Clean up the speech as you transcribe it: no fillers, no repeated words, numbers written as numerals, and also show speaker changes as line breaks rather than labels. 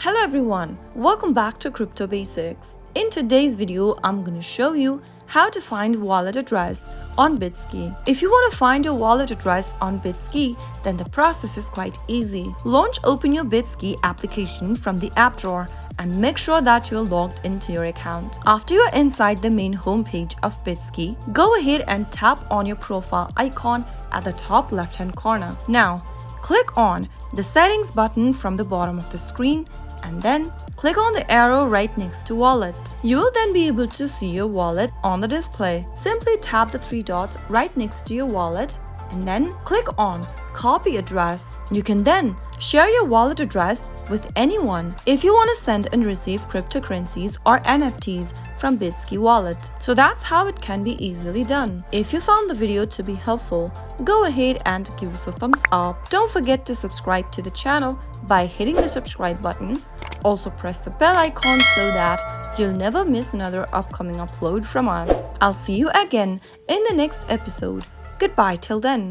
Hello everyone, welcome back to Crypto Basics. In today's video, I'm going to show you how to find wallet address on BitSki. If you want to find your wallet address on BitSki, then the process is quite easy. Open your BitSki application from the app drawer and make sure that you're logged into your account. After you're inside the main homepage of BitSki, go ahead and tap on your profile icon at the top left-hand corner. Now, click on the settings button from the bottom of the screen and then click on the arrow right next to wallet. You will then be able to see your wallet on the display. Simply tap the three dots right next to your wallet and then click on copy address. You can then share your wallet address with anyone if you want to send and receive cryptocurrencies or NFTs from BitSki wallet. So that's how it can be easily done. If you found the video to be helpful, go ahead and give us a thumbs up. Don't forget to subscribe to the channel by hitting the subscribe button. Also press the bell icon so that you'll never miss another upcoming upload from us. I'll see you again in the next episode. Goodbye till then.